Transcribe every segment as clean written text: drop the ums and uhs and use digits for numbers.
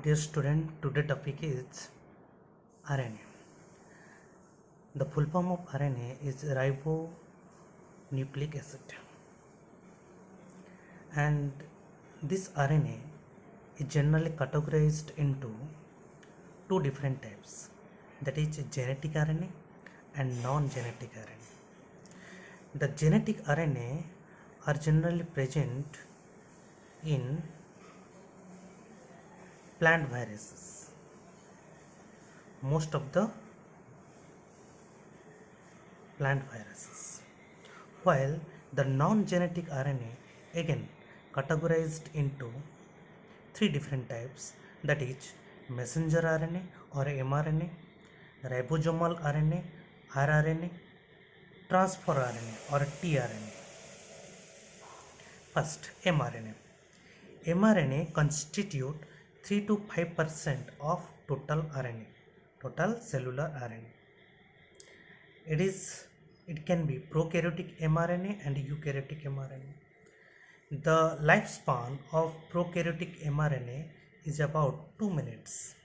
Dear student, today topic is RNA. The full form of RNA is ribonucleic acid, and this RNA is generally categorized into two different types, that is genetic RNA and non-genetic RNA. The genetic RNA are generally present in plant viruses. Most of the plant viruses, while the non-genetic RNA again categorized into three different types, that is messenger RNA or mRNA, ribosomal RNA rRNA, transfer RNA or tRNA. First, mRNA. mRNA constitute 3 to 5% of total RNA, total cellular RNA. It can be prokaryotic mRNA and eukaryotic mRNA. The lifespan of prokaryotic mRNA is about 2 minutes,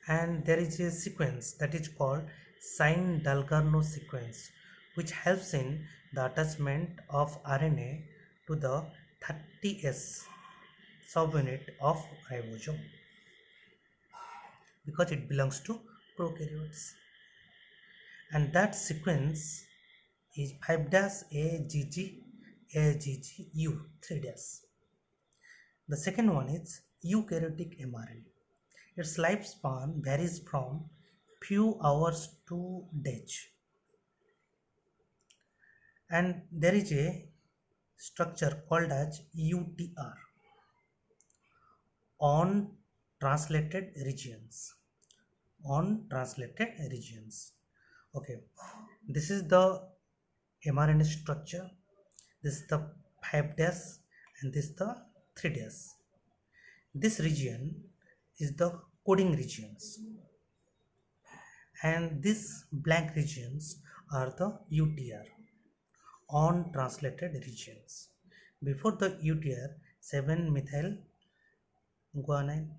and there is a sequence that is called Sine-Dalgarno sequence, which helps in the attachment of RNA to the 30S subunit of ribosome, because it belongs to prokaryotes, and that sequence is 5-AGG AGGU 3-. The second one is eukaryotic mRNA. Its lifespan varies from few hours to days, and there is a structure called as UTR, on translated regions. Okay, this is the mRNA structure. This is the 5-, and this is the 3-. This region is the coding regions, and these blank regions are the UTR, on translated regions. Before the UTR, 7-methyl guanine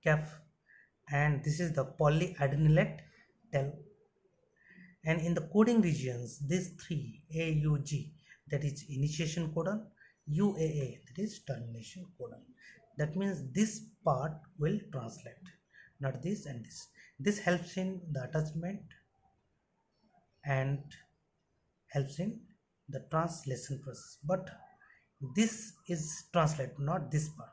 CAF, and this is the polyadenylate tel. And in the coding regions, these three AUG, that is initiation codon, UAA, that is termination codon. That means this part will translate, not this and this. This helps in the attachment and helps in the translation process, but this is translate, not this part.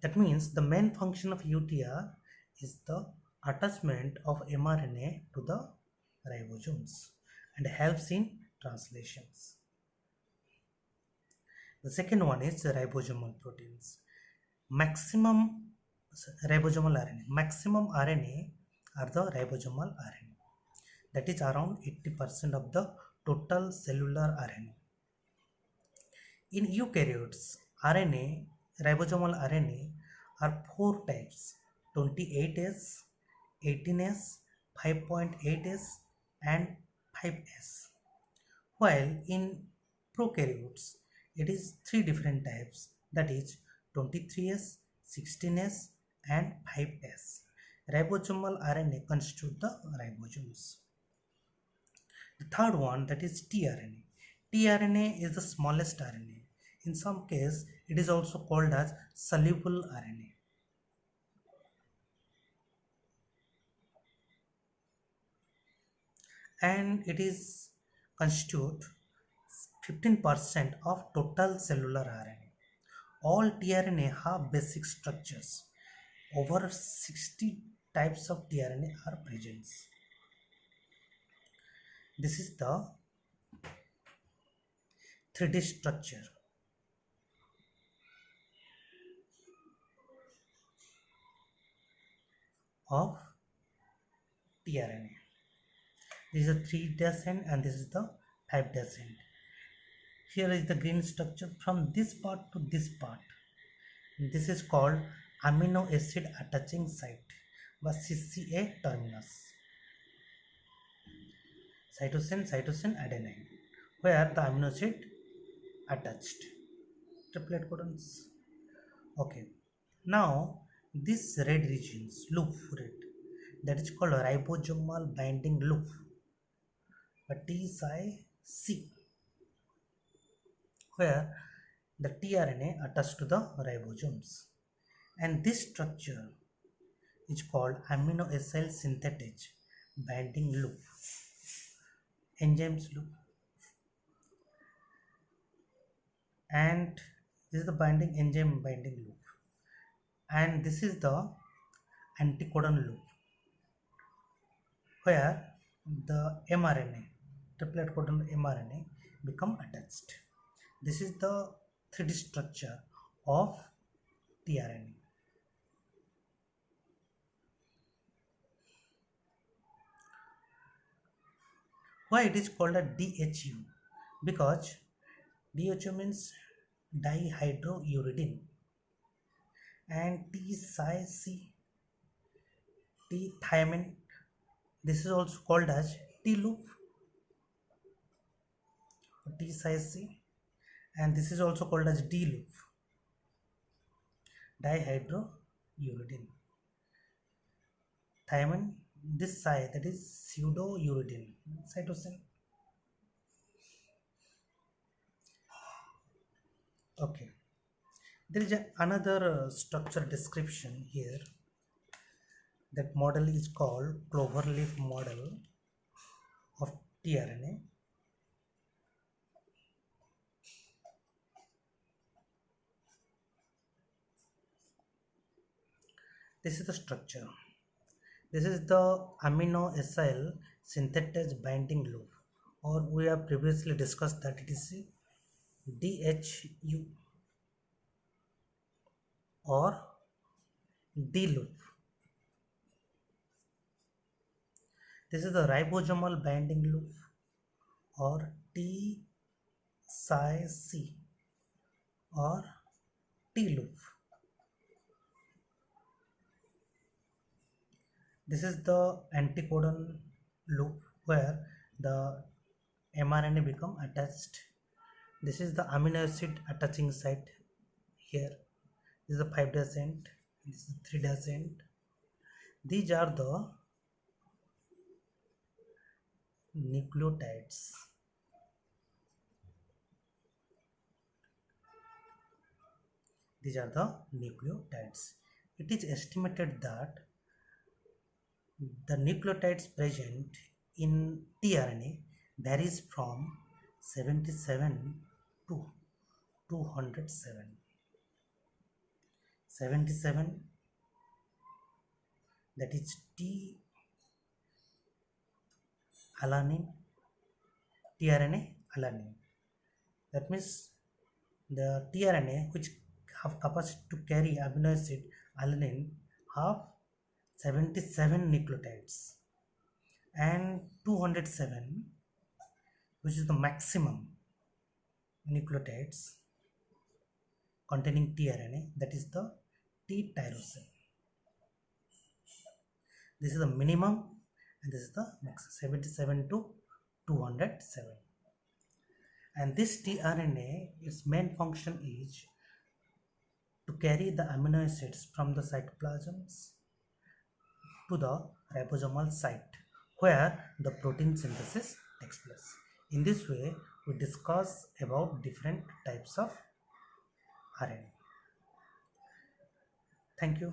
That means the main function of UTR is the attachment of mRNA to the ribosomes and helps in translations. The second one is ribosomal proteins. Maximum ribosomal RNA. Maximum RNA are the ribosomal RNA. That is around 80% of the total cellular RNA. In eukaryotes, ribosomal RNA are 4 types: 28S, 18S, 5.8S, and 5S. While in prokaryotes, it is 3 different types, that is 23S, 16S, and 5S. Ribosomal RNA constitute the ribosomes. The third one, that is tRNA. tRNA is the smallest RNA. In some case, it is also called as soluble RNA. And it is constitute 15% of total cellular RNA. All tRNA have basic structures. Over 60 types of tRNA are present. This is the 3D structure of tRNA. This is a 3' end and this is the 5' end. Here is the green structure from this part to this part. This is called amino acid attaching site by CCA terminus. Cytosine, adenine, where the amino acid attached. triplet codons. Okay, now this red regions, loop red, that is called a ribosomal binding loop, a TSI-C, where the tRNA attached to the ribosomes, and this structure is called amino acyl synthetase binding loop, enzymes loop, and this is the binding enzyme binding loop, and this is the anticodon loop, where the mRNA, triplet codon mRNA, become attached. This is the 3D structure of tRNA. Why it is called a DHU? Because DHU means dihydrouridine, and T-Cy-C, T-thymine, this is also called as T-loop, T-Cy-C, and this is also called as D-loop, dihydrouridine. Thymine, this side, that is pseudouridine, cytosine. Okay, there is another structure description here. That model is called cloverleaf model of tRNA. This is the structure. This is the amino acyl synthetase binding loop, or we have previously discussed that it is DHU or D loop. This is the ribosomal binding loop, or T-Cy-C or T loop. This is the anticodon loop, where the mRNA become attached. This is the amino acid attaching site here. This is the 5' end, this is the 3' end. These are the nucleotides. These are the nucleotides. It is estimated that the nucleotides present in tRNA varies from 77 to 207. 77, that is T alanine, tRNA alanine. That means the tRNA which have capacity to carry amino acid alanine have 77 nucleotides, and 207, which is the maximum nucleotides containing tRNA, that is the T-tyrosine. This is the minimum and this is the maximum, 77 to 207. And this tRNA, its main function is to carry the amino acids from the cytoplasms to the ribosomal site, where the protein synthesis takes place. In this way, we discuss about different types of RNA. Thank you.